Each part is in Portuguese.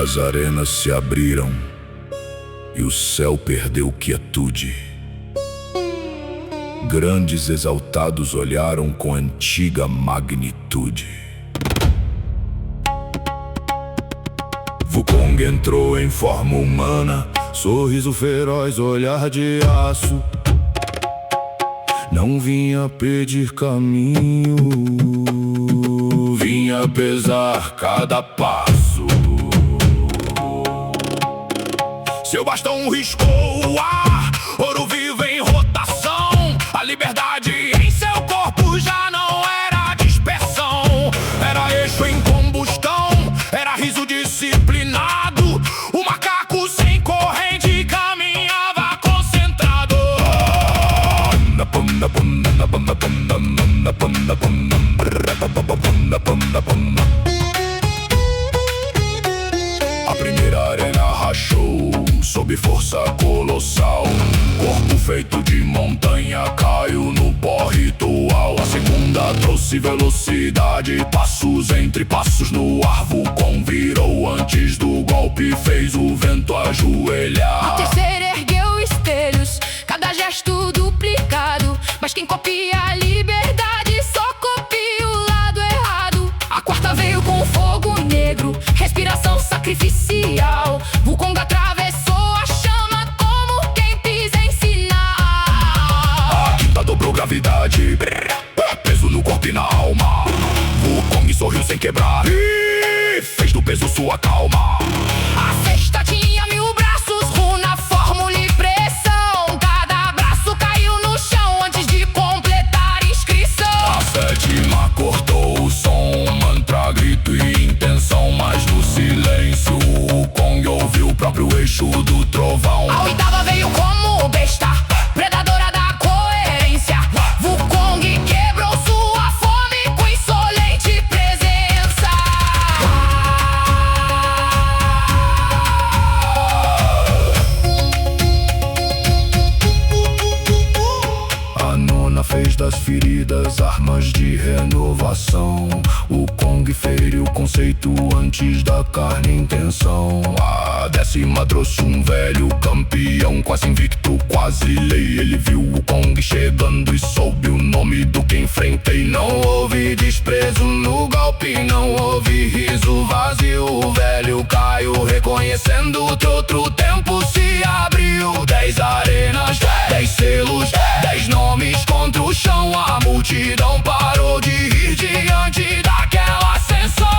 As arenas se abriram e o céu perdeu quietude. Grandes exaltados olharam com antiga magnitude. Wukong entrou em forma humana, sorriso feroz, olhar de aço. Não vinha pedir caminho, vinha pesar cada passo. Seu bastão riscou o ar, ouro vivo em rotação. A liberdade em seu corpo já não era dispersão. Era eixo em combustão, era riso disciplinado. O macaco sem corrente caminhava concentrado. A primeira arena rachou sob força colossal. Corpo feito de montanha caiu no pó ritual. A segunda trouxe velocidade, passos entre passos no ar. Wukong virou antes do golpe, fez o vento ajoelhar. A terceira ergueu espelhos, cada gesto duplicado. Mas quem copia a liberdade só copia o lado errado. A quarta veio com fogo negro, respiração sacrificial. Wukong atravessou a chama como quem pisa em sinal. A quinta dobrou gravidade, peso no corpo e na alma. Wukong sorriu sem quebrar e fez do peso sua calma. A sexta tinha 1000 braços, runa, fórmula e pressão. Cada braço caiu no chão antes de completar a inscrição. A sétima cortou o som, mantra, grito e intenção. Mas no silêncio Wukong ouviu o próprio eixo do trovão. A oitava veio como besta, predadora da coerência. Wukong quebrou sua fome com insolente presença. A nona fez das feridas armas de renovação. Wukong feriu o conceito antes da carne intenção. A décima trouxe um velho campeão, quase invicto, quase lei. Ele viu Wukong chegando e soube o nome do que enfrentei. Não houve desprezo no golpe, não houve riso vazio. O velho caiu reconhecendo que outro tempo se abriu. 10 arenas, 10 selos, 10 nomes contra o chão. A multidão parou de rir diante daquela ascensão.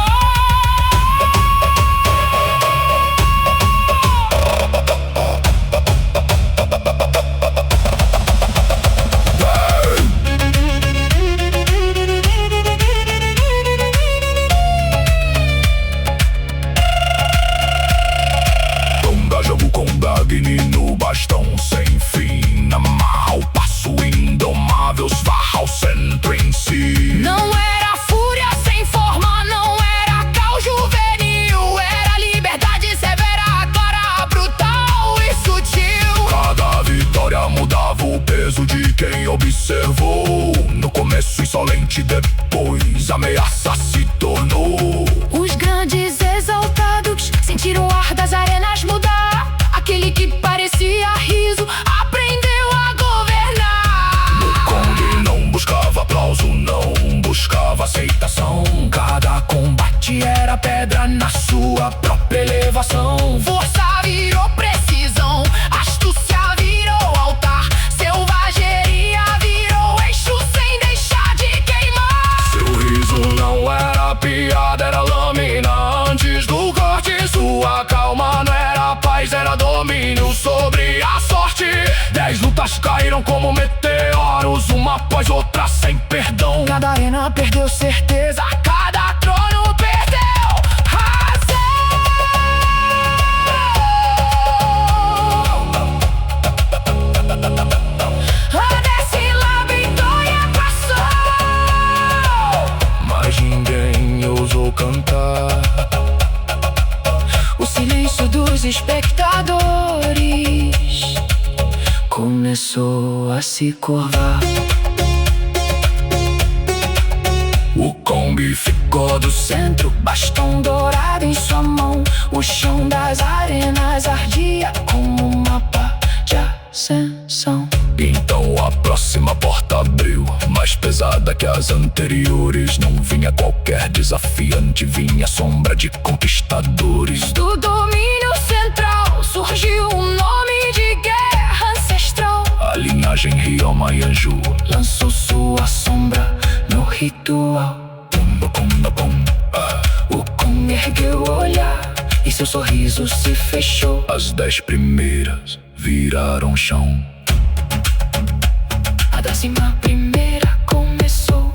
Agni no bastão sem fim, amarra o passo indomável, esvarra o centro em si. Não era fúria sem forma, não era caos juvenil. Era liberdade severa, clara, brutal e sutil. Cada vitória mudava o peso de quem observou. No começo insolente, depois ameaça se tornou. Os grandes exaltados sentiram o ar das arenas mudar. Aquele que parecia riso aprendeu a governar. Wukong não buscava aplauso, não buscava aceitação. Cada combate era pedra na sua própria elevação. Força virou precisão, astúcia virou altar. Selvageria virou eixo sem deixar de queimar. Seu riso não era piada, era lâmina antes do corte. Sua calma não era paz, era domínio sobre a sorte. 10 lutas caíram como meteoros, uma após outra sem perdão. Cada arena perdeu certeza, cada trono perdeu razão. A décima vitória passou, mas ninguém ousou cantar. O silêncio dos espectadores começou. começou a se curvar. O Kong ficou do centro, bastão dourado em sua mão. O chão das arenas ardia como um mapa de ascensão. Então a próxima porta abriu, mais pesada que as anteriores. Não vinha qualquer desafiante, vinha sombra de conquistadores. Do domínio central surgiu um nome de guerra ancestral. A linhagem Ryoma Yanju lançou sua sombra no ritual. O Kong ergueu o olhar e seu sorriso se fechou. As 10 primeiras viraram chão. A 11ª começou.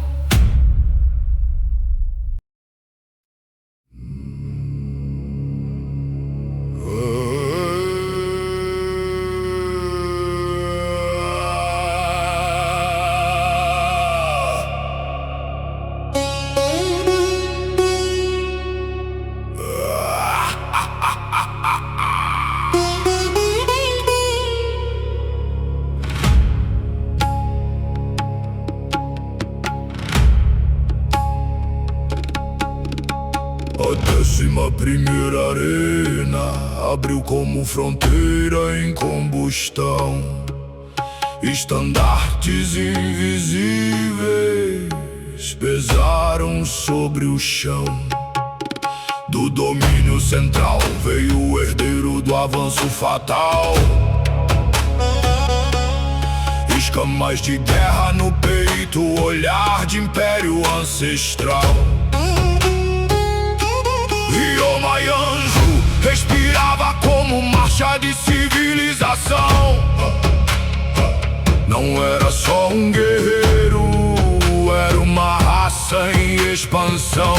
A 11ª arena abriu como fronteira em combustão. Estandartes invisíveis pesaram sobre o chão. Do domínio central veio o herdeiro do avanço fatal. Escamas de guerra no peito, olhar de império ancestral. Ryoma Yanju respirava como marcha de civilização. Não era só um guerreiro, era uma raça em expansão.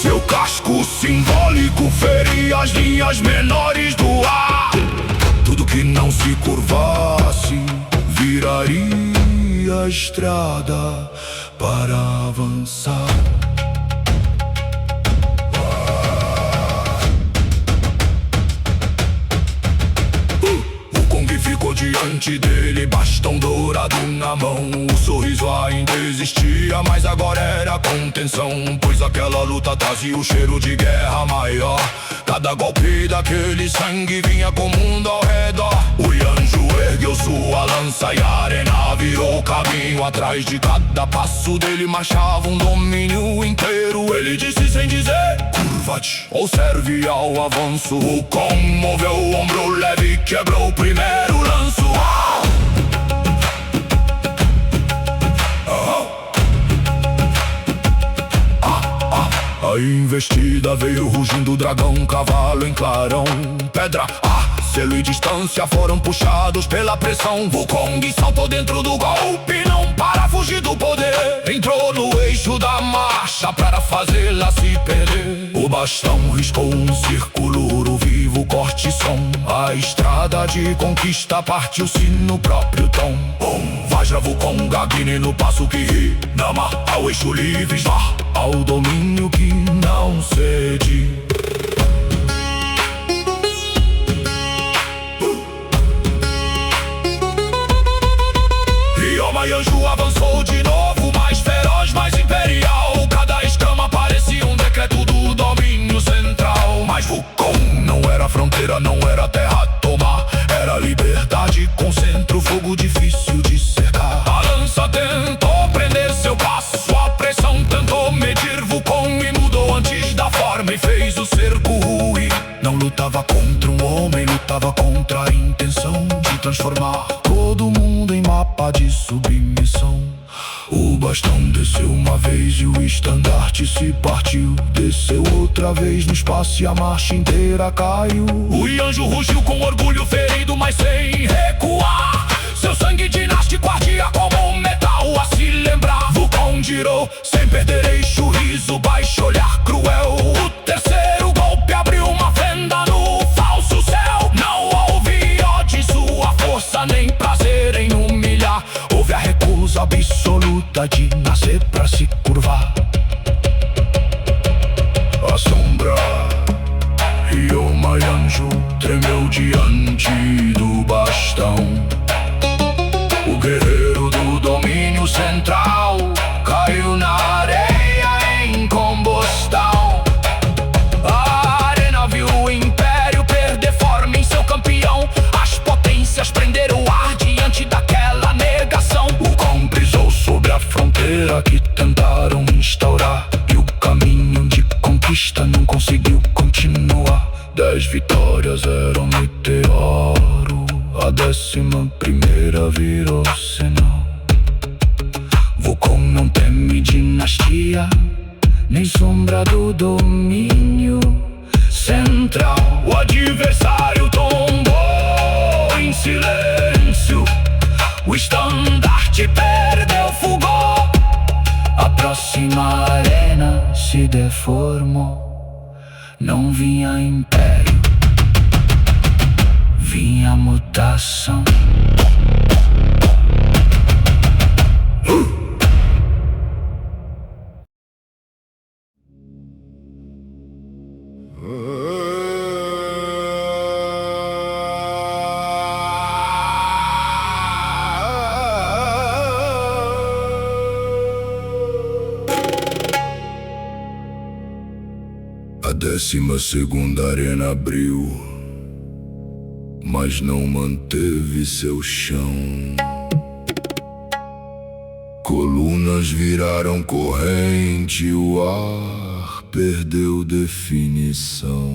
Seu casco simbólico feria as linhas menores do ar. Tudo que não se curvasse viraria estrada para avançar. Diante dele, bastão dourado na mão. O sorriso ainda existia, mas agora era contenção. Pois aquela luta trazia o cheiro de guerra maior. Cada golpe daquele sangue vinha com o mundo ao redor. O Yanju ergueu sua lança e a arena virou caminho. Atrás de cada passo dele marchava um domínio inteiro. Ele disse sem dizer: curva-te ou serve ao avanço. O Kong moveu o ombro leve e quebrou o primeiro lanço. A investida veio rugindo, dragão, cavalo em clarão. Pedra, selo e distância foram puxados pela pressão. O Kong saltou dentro do golpe, não para fugir do poder. Entrou no eixo da marcha para fazê-la se perder. O bastão riscou um círculo, ouro vivo, corte e som. A estrada de conquista partiu-se no próprio tom. Vajra, Wukong, Agni no passo que ri. Nama, ao eixo livre, vá ao domínio que não cede. Ryoma Yanju avançou de novo, mais feroz, mais imperial. Cada escama parecia um decreto do domínio central. Mas Wukong não era fronteira, não era terra a tomar. Era liberdade com centro, fogo difícil de cercar. A lança tentou prender seu passo, a pressão tentou medir. Wukong e mudou antes da forma e fez o cerco ruir. Não lutava contra um homem, lutava contra a intenção de transformar todo mundo em mapa de submissão. O bastão desceu uma vez e o estandarte se partiu. Desceu outra vez no espaço e a marcha inteira caiu. O Yanju rugiu com orgulho ferido, mas sem recuar. Seu sangue dinástico ardia como um metal a se lembrar. Wukong girou sem perder eixo, riso, baixo olhar cruel. O terceiro golpe abriu uma fenda no falso céu. Não houve ódio em sua força, nem prazer em humilhar. Houve a recusa absoluta de nascer pra se curvar. A sombra Ryoma Yanju tremeu diante do bastão. O guerreiro do domínio central caiu na areia em combustão. A arena viu o império perder forma em seu campeão. As potências prenderam o ar diante daquela negação. O Kong brisou sobre a fronteira que tentaram instaurar, e o caminho de conquista não conseguiu continuar. 10 vitórias eram meteoro, a 11ª virou sinal. Wukong não teme dinastia, nem sombra do domínio central. O adversário tombou em silêncio, o estandarte perdeu fulgor. A próxima arena se deformou. Não vinha império, vinha mutação. A 12ª arena abriu, mas não manteve seu chão. Colunas viraram corrente, o ar perdeu definição.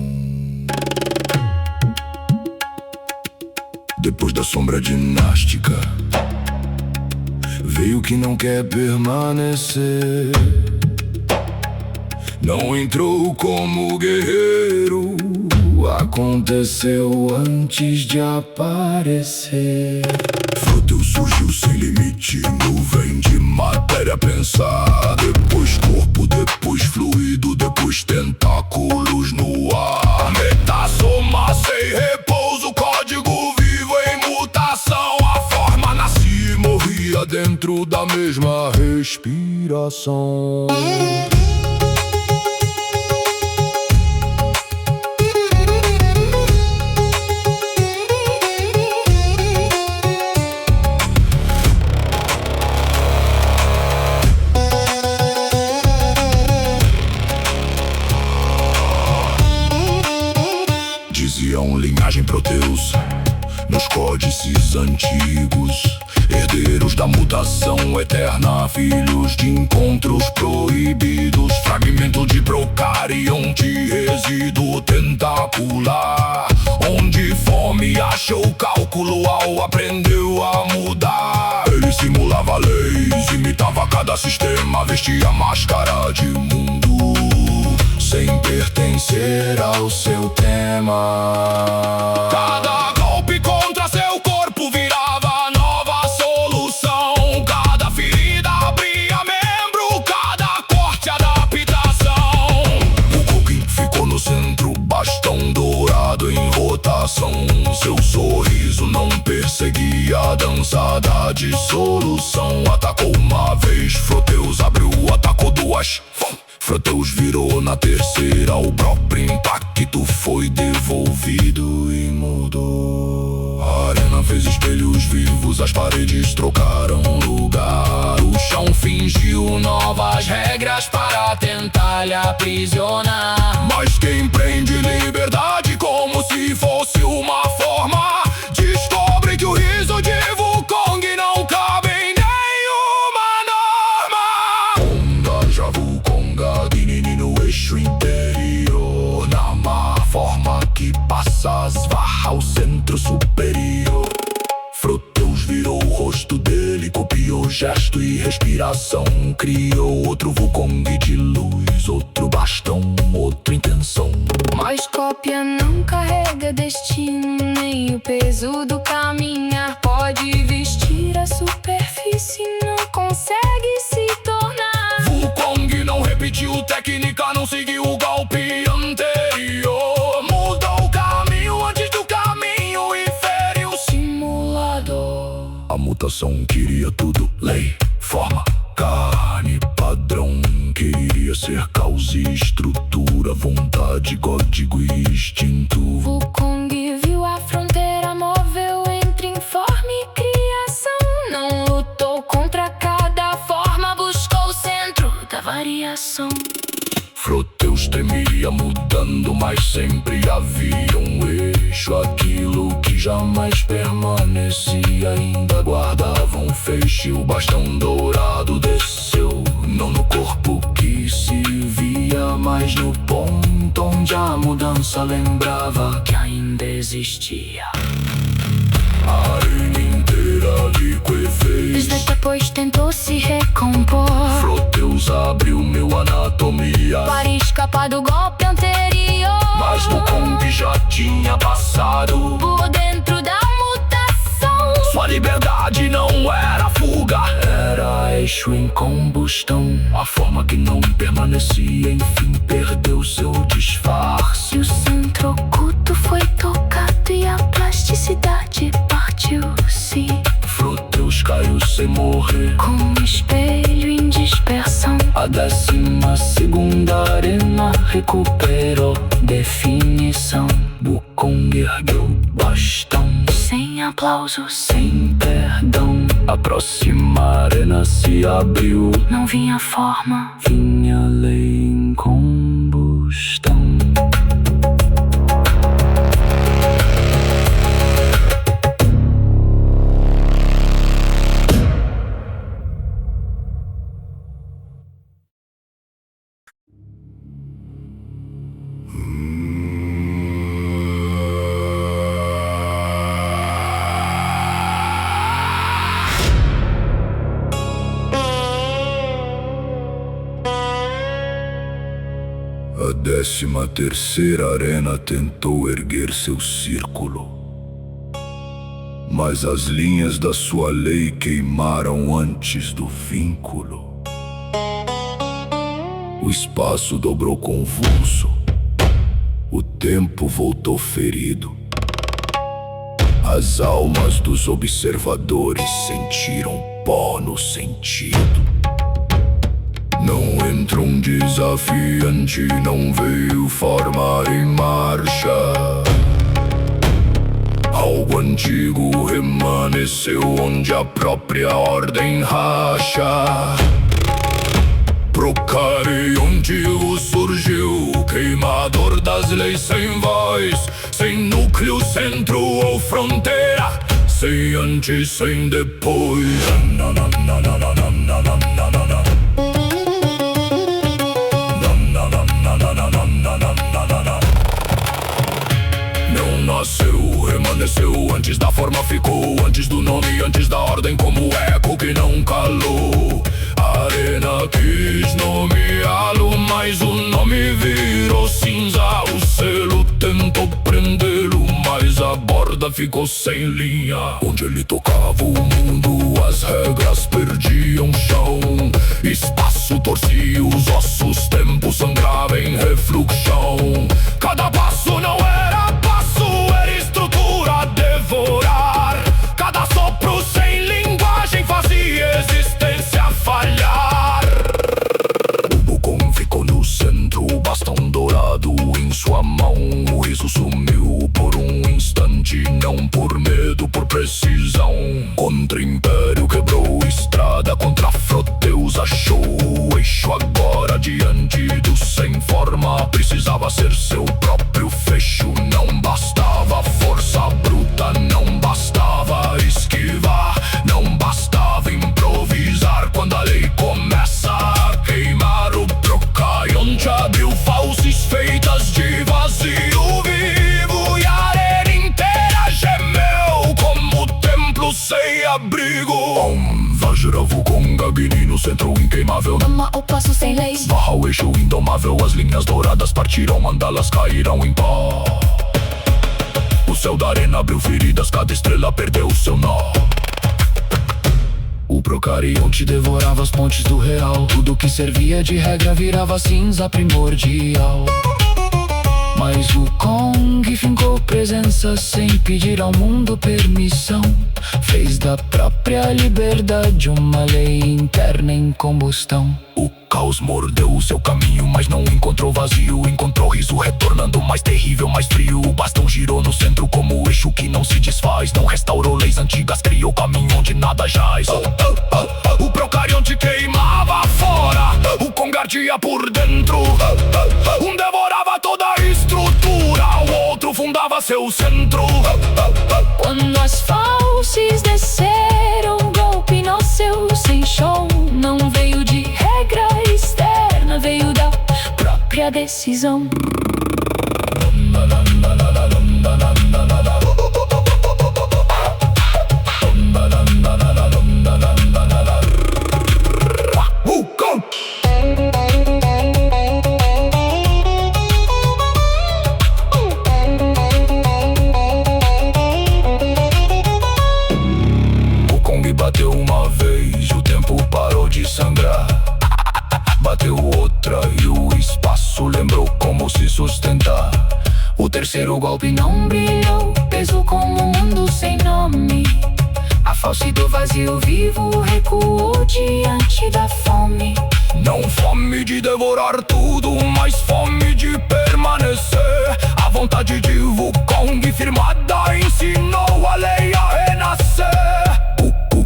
Depois da sombra dinástica veio o que não quer permanecer. Não entrou como guerreiro, aconteceu antes de aparecer. Froteus surgiu sem limite, nuvem de matéria pensar. Depois corpo, depois fluido, depois tentáculos no ar. Metasoma sem repouso, código vivo em mutação. A forma nascia e morria dentro da mesma respiração. Diziam linhagem Proteus nos códices antigos, herdeiros da mutação eterna, filhos de encontros proibidos, fragmento de procarionte, resíduo tentacular, onde fome achou cálculo ao aprendeu a mudar. Ele simulava leis, imitava cada sistema, vestia máscara de mundo sem pertencer ao seu tema. Cada golpe contra seu corpo virava nova solução. Cada ferida abria membro, cada corte adaptação. O Kong ficou no centro, bastão dourado em rotação. Seu sorriso não perseguia a dança da dissolução. Atacou uma vez, Froteus abriu, atacou duas. Froteus virou na terceira, o próprio impacto foi devolvido e mudou. A arena fez espelhos vivos, as paredes trocaram lugar. O chão fingiu novas regras para tentar lhe aprisionar. Mas quem prende liberdade como se fosse uma forma, descobre que o riso de Wukong não cabe em nenhuma norma. Konga, Javu, Konga, Ginini no eixo interior. Nama, forma que passa Svaha ao centro superior. Froteus virou o rosto dele, copiou gesto e respiração. Criou outro Wukong de luz, outro bastão, outra intenção. Mas cópia não carrega destino, nem o peso do caminhar. Pode vestir a superfície, não consegue se tornar. Wukong não repetiu técnica, não seguiu o golpe anterior. Mudou o caminho antes do caminho e feriu o simulador. A mutação queria tudo, lei, forma, carne, padrão. Queria ser causa e estrutura, vontade, código e instinto. Wukong viu a a fronteira, moveu entre informe e criação. Não lutou contra cada forma, buscou o centro da variação. Froteus temia mudando, mas sempre havia um eixo. Aquilo que jamais permanecia ainda guardava um feixe. O bastão dourado desceu, não no corpo que se via, mas no ponto onde a mudança lembrava que ainda existia. A arena inteira liquefez. Depois tentou se recompor. Froteus abriu meu anatomia para escapar do golpe anterior. Mas o Kong já tinha passado por dentro da mutação. Sua liberdade não era fuga, era eixo em combustão. A forma que não permanecia, enfim, perdeu seu disfarce. O centro oculto foi tocado e a plasticidade partiu-se. Froteus caiu sem morrer, como um espelho em dispersão. A 12ª arena recuperou definição. Wukong ergueu bastão, sem aplauso, sem perdão. A próxima arena se abriu. Não vinha forma, vinha lei em combustão. A 13ª arena tentou erguer seu círculo, mas as linhas da sua lei queimaram antes do vínculo. O espaço dobrou convulso, o tempo voltou ferido. As almas dos observadores sentiram pó no sentido. Não entrou um desafiante, não veio formar em marcha. Algo antigo remanesceu onde a própria ordem racha. Procarionte surgiu, queimador das leis sem voz, sem núcleo, centro ou fronteira, sem antes, sem depois. Não nasceu, remanesceu, antes da forma ficou, antes do nome, antes da ordem, como eco que não calou. A arena quis nomeá-lo, mas o nome virou cinza. O selo tentou prendê-lo, mas a borda ficou sem linha. Onde ele tocava o mundo, as regras perdiam chão. Espaço torcia os ossos, tempo sangrava em refluxão. Cada passo não era passo, era estrutura a devorar. Cada sopro sem linguagem fazia existência falhar. O Wukong ficou no centro, o bastão dourado em sua mão. O riso sumiu por um instante, não por medo, por precisão. Contra Império quebrou estrada, contra Froteus achou o eixo. Agora diante do sem forma, precisava ser seu próprio fecho. Não bastava força bruta, não bastava esquivar, não bastava improvisar. Quando a lei começa a queimar, o Procarionte abriu fauces feitas de vazio vivo, e a arena inteira gemeu como templo sem abrigo. Vajra Wukong Agni no centro inqueimável. Ama o passo sem leis, Barra o eixo indomável. As linhas douradas partiram, mandalas caíram em pó. O céu da arena abriu feridas, cada estrela perdeu seu nó. O Procarionte devorava as pontes do real. Tudo que servia de regra virava cinza primordial. Mas o Wukong fincou presença sem pedir ao mundo permissão. Fez da própria liberdade uma lei interna em combustão. O caos mordeu o seu caminho, mas não encontrou vazio. Encontrou riso retornando, mais terrível, mais frio. O bastão girou no centro como o eixo que não se desfaz. Não restaurou leis antigas, criou caminho onde nada jaz. O procarionte queimava fora, o Kong ardia por dentro. Um devorava toda a estrutura, o outro fundava seu centro. Quando as falses desceram, o golpe nasceu sem chão. Não veio de regra externa, veio da própria decisão. Bateu uma vez, o tempo parou de sangrar. Bateu outra e o espaço lembrou como se sustentar. O terceiro golpe não brilhou, pesou como um mundo sem nome. A falsa do vazio vivo recuou diante da fome. Não fome de devorar tudo, mas fome de permanecer. A vontade de Wukong firmada ensinou a lei a renascer.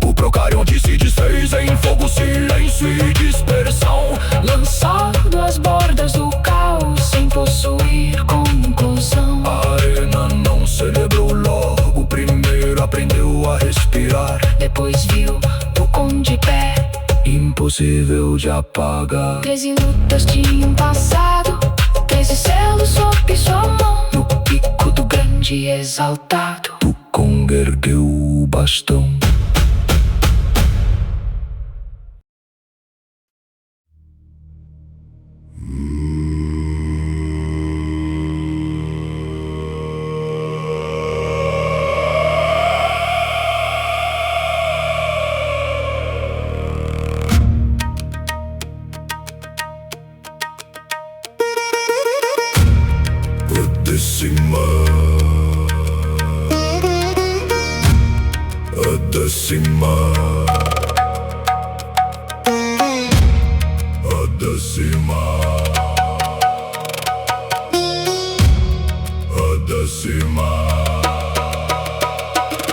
O procarionte se desfez em fogo, silêncio e dispersão. Lançado às bordas do caos, sem possuir conclusão. A arena não celebrou logo, primeiro aprendeu a respirar. Depois viu o Kong de pé, impossível de apagar. 13 lutas tinham passado, 13 selos sob sua mão. No pico do grande exaltado, o Kong ergueu o bastão.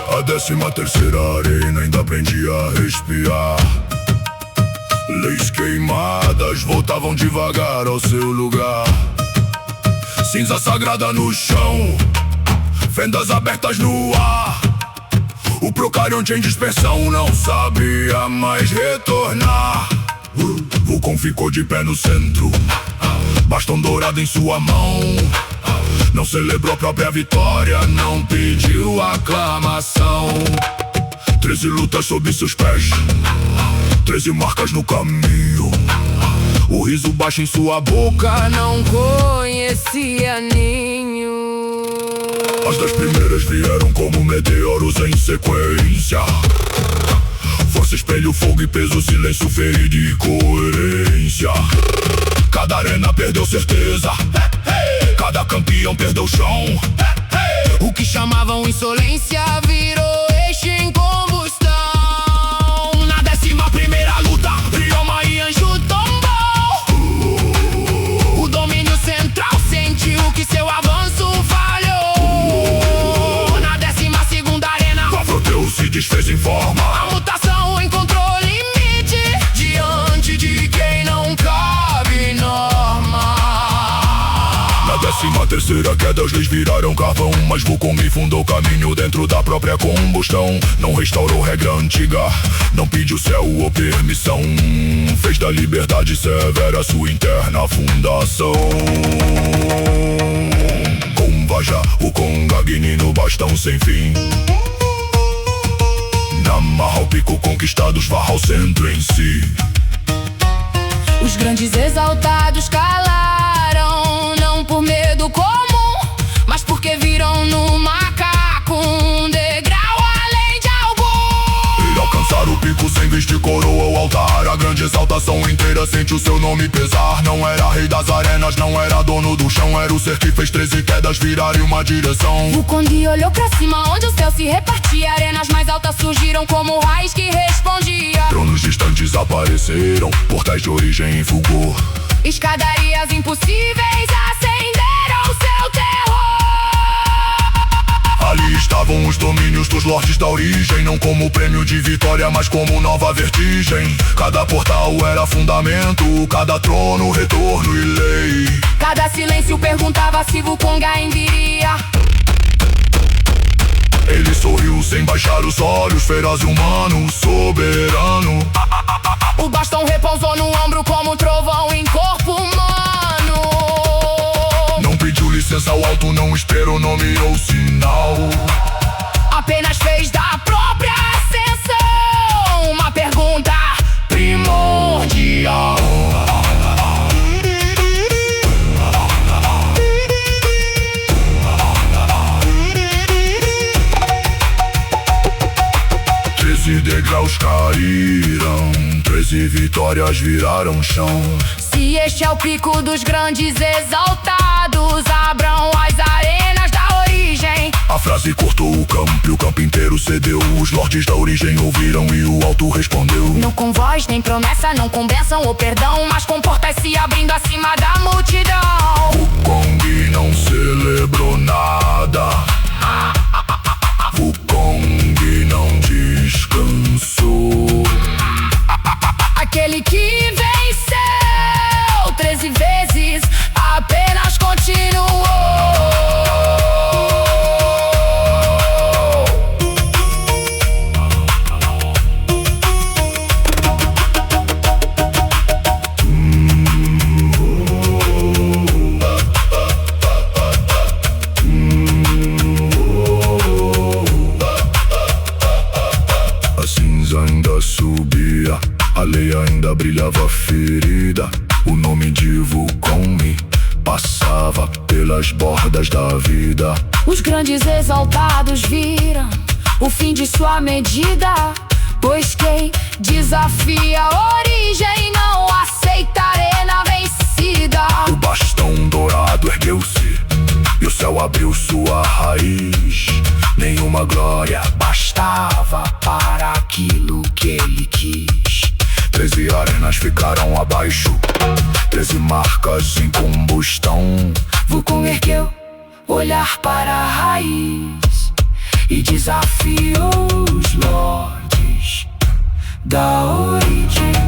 A 13ª arena ainda aprendia a respirar. Leis queimadas voltavam devagar ao seu lugar. Cinza sagrada no chão, fendas abertas no ar. O procarionte em dispersão não sabia mais retornar. Wukong ficou de pé no centro, bastão dourado em sua mão. Não celebrou a própria vitória, não pediu aclamação. 13 lutas sob seus pés, 13 marcas no caminho. O riso baixo em sua boca não conhecia ninho. As 10 primeiras vieram como meteoros em sequência. Força, espelho, fogo e peso, silêncio, ferido e coerência. Cada arena perdeu certeza, cada campeão perdeu o chão. O que chamavam insolência virou eixo em combustão. Na 11ª luta, Ryoma e Anju tombou. O domínio central sentiu que seu avanço falhou. Na 12ª arena, Fafroteu se desfez em forma. A mutação encontrou limite diante de quem não cabe norma. Na 13ª queda, as leis viraram carvão, mas Wukong fundou o caminho dentro da própria combustão. Não restaurou regra antiga, não pediu céu ou permissão. Fez da liberdade severa sua interna fundação. Com Vajra, Wukong, Agni no bastão sem fim. Namarra o pico conquistados, varra o centro em si. Os grandes exaltados calaram, não por medo comum, mas porque viram no macaco um degrau além de algum. E alcançar o pico sem vestir coroa ou altar, a grande exaltação inteira sente o seu nome pesar. Não era rei das arenas, não era dono do chão, era o ser que fez 13 quedas virarem uma direção. Wukong olhou pra cima onde o céu se repartia. Arenas mais altas surgiram como raios que respondia. Tronos distantes gigantes apareceram, portais de origem em fulgor. Escadarias impossíveis acenderam seu terror. Ali estavam os domínios dos lordes da origem, não como prêmio de vitória, mas como nova vertigem. Cada portal era fundamento, cada trono, retorno e lei. Cada silêncio perguntava se Wukong ainda iria. Ele sorriu sem baixar os olhos, feroz e humano, soberano. O bastão repousou no ombro como um trovão em corpo humano. Não pediu licença ao alto, não esperou nome ou sinal. Apenas fez da própria ascensão uma pergunta primordial. 13 degraus caíram, 13 vitórias viraram chão. Se este é o pico dos grandes exaltados, abram as arenas da origem. A frase cortou o campo e o campo inteiro cedeu. Os lordes da origem ouviram e o alto respondeu. Não com voz nem promessa, não com bênção ou perdão, mas com portas se abrindo acima da multidão. Wukong não celebrou nada. Wukong não descansou. Aquele que venceu 13 vezes apenas continuou. A cinza ainda subia, a lei ainda brilhava ferida. O nome de Wukong passava pelas bordas da vida. Os grandes exaltados viram o fim de sua medida, pois quem desafia a origem não aceita arena vencida. O bastão dourado ergueu-se e o céu abriu sua raiz. Nenhuma glória bastava para aquilo que ele quis. 13 arenas ficaram abaixo, 13 marcas em combustão. Wukong ergueu olhar para a raiz e desafiou os lordes da origem.